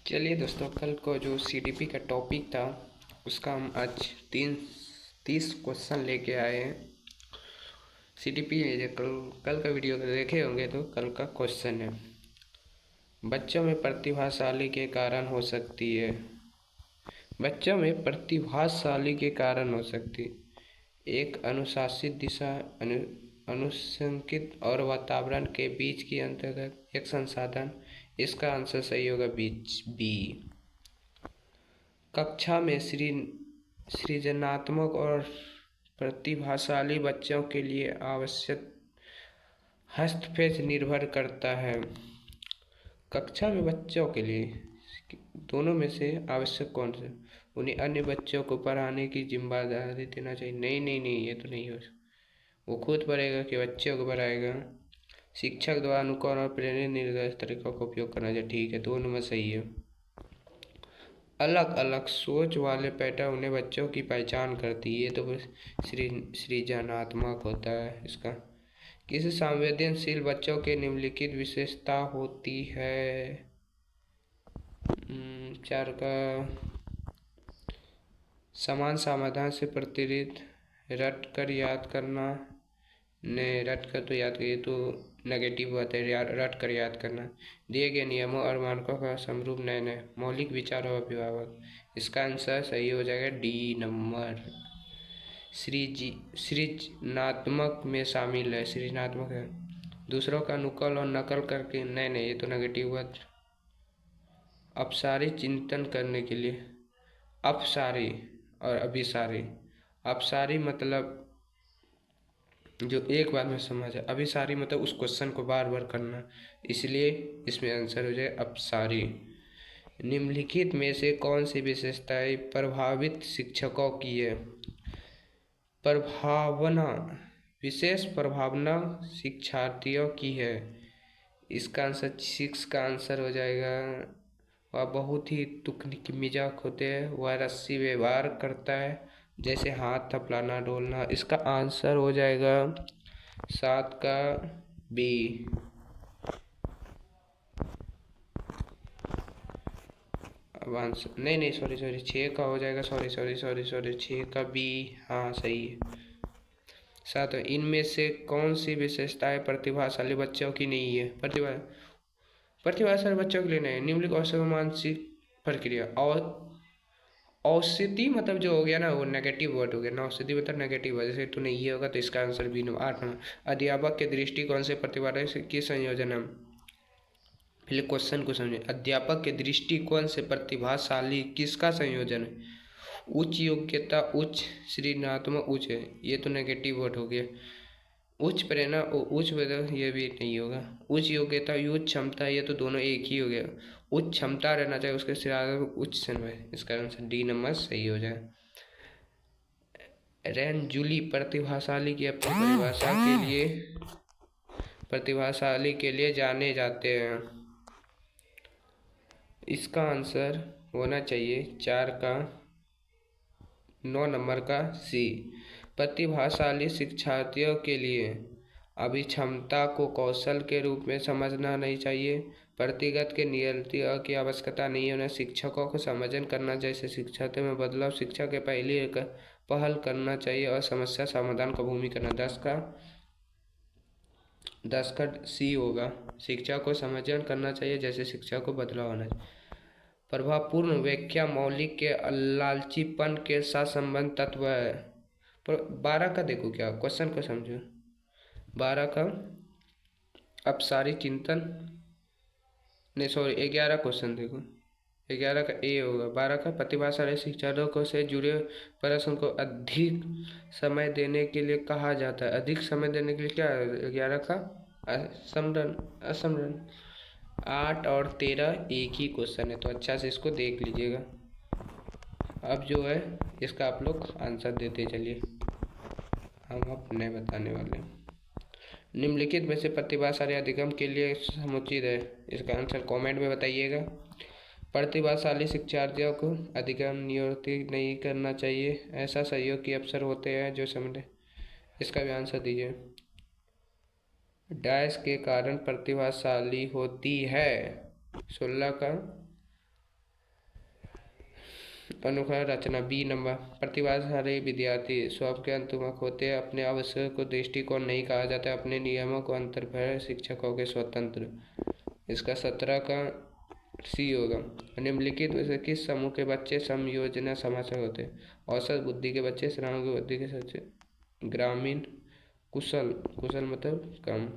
चलिए दोस्तों, कल को जो सीडीपी का टॉपिक था उसका हम आज 30 क्वेश्चन लेके आए हैं। सीडीपी जो कल का वीडियो देखे होंगे तो कल का क्वेश्चन है, बच्चों में प्रतिभाशाली के कारण हो सकती है। बच्चों में प्रतिभाशाली के कारण हो सकती एक अनुशासित दिशा, अनुशंसित और वातावरण के बीच की अंतर्गत एक संसाधन। इसका आंसर सही होगा बीच बी। कक्षा में सृजनात्मक और प्रतिभाशाली बच्चों के लिए आवश्यक हस्तक्षेप निर्भर करता है। कक्षा में बच्चों के लिए दोनों में से आवश्यक कौन सा? उन्हें अन्य बच्चों को पढ़ाने की जिम्मेदारी देना चाहिए। नहीं नहीं नहीं, ये तो नहीं हो। वो खुद पढ़ेगा कि बच्चों को पढ़ाएगा? शिक्षक द्वारा अनुकरण और प्रेरित निर्देश तरीकों का उपयोग करना चाहिए। ठीक है, दोनों में सही है। अलग अलग सोच वाले पैटर्न उन्हें बच्चों की पहचान करती है। ये तो सृजनात्मक होता है। इसका किसी संवेदनशील बच्चों के निम्नलिखित विशेषता होती है। 4 का समान समाधान से प्रतिरित, रट कर याद करना। ने रट कर तो याद करिए तो नेगेटिव बात है, रट कर याद करना। दिए गए नियमों और मानकों का समरूप नए नए मौलिक विचार और अभिभावक। इसका आंसर सही हो जाएगा डी नंबर। सृजनात्मक में शामिल है, सृजनात्मक है। दूसरों का नुकल और नकल करके, नहीं नहीं, ये तो नेगेटिव बात। अपसारी चिंतन करने के लिए, अपसारी और अभिसारी। अपसारी मतलब जो एक बार में समझ है, अभिसारी मतलब उस क्वेश्चन को बार बार करना, इसलिए इसमें आंसर हो जाए अपसारी। निम्नलिखित में से कौन सी विशेषताएं प्रभावित शिक्षकों की है? प्रभावना, विशेष प्रभावना शिक्षार्थियों की है। इसका आंसर 6 का आंसर हो जाएगा। वह बहुत ही तुकनिक मिजाज होते हैं, वह रस्सी व्यवहार करता है, जैसे हाथ थपलाना डोलना। इसका आंसर हो जाएगा 7 का बी। अब आंसर नहीं, सॉरी 6 का हो जाएगा। सॉरी 6 का बी। हाँ सही है। 7, इनमें से कौन सी विशेषताएं प्रतिभाशाली बच्चों की नहीं है? प्रतिभाशाली बच्चों के लिए नहीं। निम्नलिखित औसत मानसिक प्रक्रिया और औषधि मतलब जो हो गया ना, वो नेगेटिव वर्ड हो गया ना। औषधि मतलब नेगेटिव वर्ड, जैसे तो नहीं ये होगा तो इसका आंसर बी नंबर। 8 नंबर, अध्यापक के दृष्टिकोण से प्रतिभा की संयोजन है। पहले क्वेश्चन को समझे। अध्यापक के दृष्टिकोण से प्रतिभाशाली किसका संयोजन है? उच्च योग्यता, उच्च सृजनात्मक, उच्च है, ये तो नेगेटिव वर्ड हो गया। उच्च प्रेरणा और उच्च वेतन, ये भी नहीं होगा। उच्च योग्यता, उच्च क्षमता, ये तो दोनों एक ही हो गया। उच्च क्षमता रहना चाहिए उसके सिरा उच्च समय। इसका आंसर डी नंबर सही हो जाए। रैन-जूली प्रतिभाशाली की अपनी प्रतिभाशाली के लिए जाने जाते हैं। इसका आंसर होना चाहिए 4 का 9 नंबर का सी। प्रतिभाशाली शिक्षार्थियों के लिए अभिक्षमता को कौशल के रूप में समझना नहीं चाहिए। प्रतिगत के नियंत्रण की आवश्यकता नहीं होना। शिक्षकों को समझन करना, जैसे शिक्षार्थियों में बदलाव शिक्षा के पहल करना चाहिए और समस्या समाधान का भूमि करना। 10 का सी होगा। शिक्षा को समझन करना चाहिए, जैसे शिक्षा को बदलाव होना चाहिए। प्रभावपूर्ण व्याख्या मौलिक के लालचीपन के साथ संबंध तत्व है। 12 का देखो, क्या क्वेश्चन को समझो। 12 का अपसारी चिंतन, नहीं सॉरी 11 क्वेश्चन देखो। 11 का ए होगा। 12 का प्रतिभाशाली शिक्षकों से जुड़े प्रश्न को अधिक समय देने के लिए कहा जाता है। अधिक समय देने के लिए क्या है? 11 का असमरण। 8 और 13 एक ही क्वेश्चन है, तो अच्छा से इसको देख लीजिएगा। अब जो है इसका आप लोग आंसर देते चलिए, हम अपने बताने वाले। निम्नलिखित में से प्रतिभाशाली अधिगम के लिए समुचित है। इसका आंसर कमेंट में बताइएगा। प्रतिभाशाली शिक्षार्थियों को अधिगम नियोजित नहीं करना चाहिए। ऐसा सहयोग के अवसर होते हैं जो समझे। इसका भी आंसर दीजिए। डैश के कारण प्रतिभाशाली होती है। 16 का अनुकरण रचना बी नंबर। प्रतिभाशाली विद्यार्थी स्वयं के अंतर्मुख होते हैं, अपने अवसर को दृष्टिकोण नहीं कहा जाता, अपने नियमों को अंतर्भर शिक्षकों के स्वतंत्र। इसका 17 का सी होगा। निम्नलिखित में से किस समूह के बच्चे समयोजना समस्या होते हैं? औसत बुद्धि के बच्चे, श्रावण बुद्धि के बच्चे, ग्रामीण, कुशल। कुशल मतलब कम।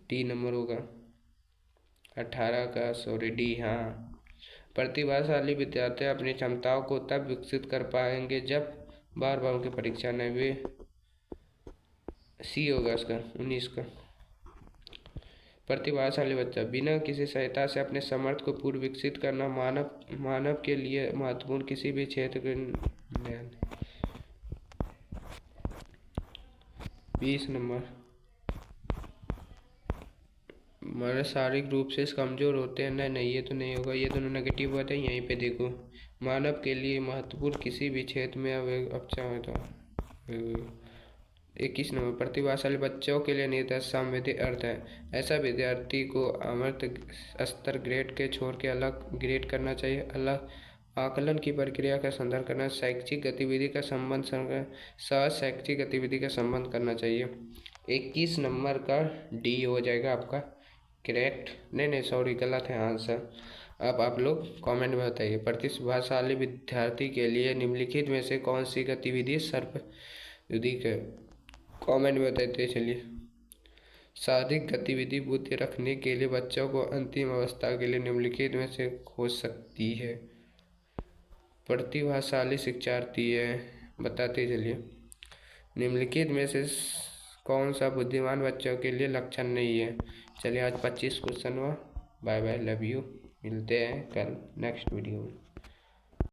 डी नंबर होगा 18 का, सॉरी डी। हाँ, प्रतिभाशाली विद्यार्थी अपनी क्षमताओं को तब विकसित कर पाएंगे जब बार बार उनकी परीक्षा न वे। सी होगा इसका 19 का। प्रतिभाशाली बच्चा बिना किसी सहायता से अपने सामर्थ्य को पूर्ण विकसित करना मानव के लिए महत्वपूर्ण किसी भी क्षेत्र के 20 नंबर। हमारे शारीरिक रूप से कमजोर होते हैं। नहीं, ये तो नहीं होगा, ये दोनों नेगेटिव होते हैं। यहीं पे देखो, मानव के लिए महत्वपूर्ण किसी भी क्षेत्र में अच्छा है तो 21 नंबर। प्रतिभाशाली बच्चों के लिए निर्धारित संवेदी अर्थ है। ऐसा विद्यार्थी को अमृत स्तर ग्रेड के छोड़ के अलग ग्रेड करना चाहिए। अलग आकलन की प्रक्रिया का संदर्भ करना, शैक्षिक गतिविधि का संबंध सह शैक्षिक गतिविधि का संबंध करना चाहिए। 21 नंबर का डी हो जाएगा आपका करेक्ट। नहीं, सॉरी, गलत है आंसर। अब आप लोग कमेंट में बताइए, प्रतिभाशाली विद्यार्थी के लिए निम्नलिखित में से कौन सी गतिविधि सर्वाधिक है? कमेंट में बताते चलिए। शारीरिक गतिविधि बुद्धि रखने के लिए बच्चों को अंतिम अवस्था के लिए निम्नलिखित में से हो सकती है। प्रतिभाशाली शिक्षार्थी है, बताते चलिए। निम्नलिखित में से कौन सा बुद्धिमान बच्चों के लिए लक्षण नहीं है? चलिए, आज 25 क्वेश्चन हुआ। Bye bye, love you. मिलते हैं कल नेक्स्ट वीडियो में।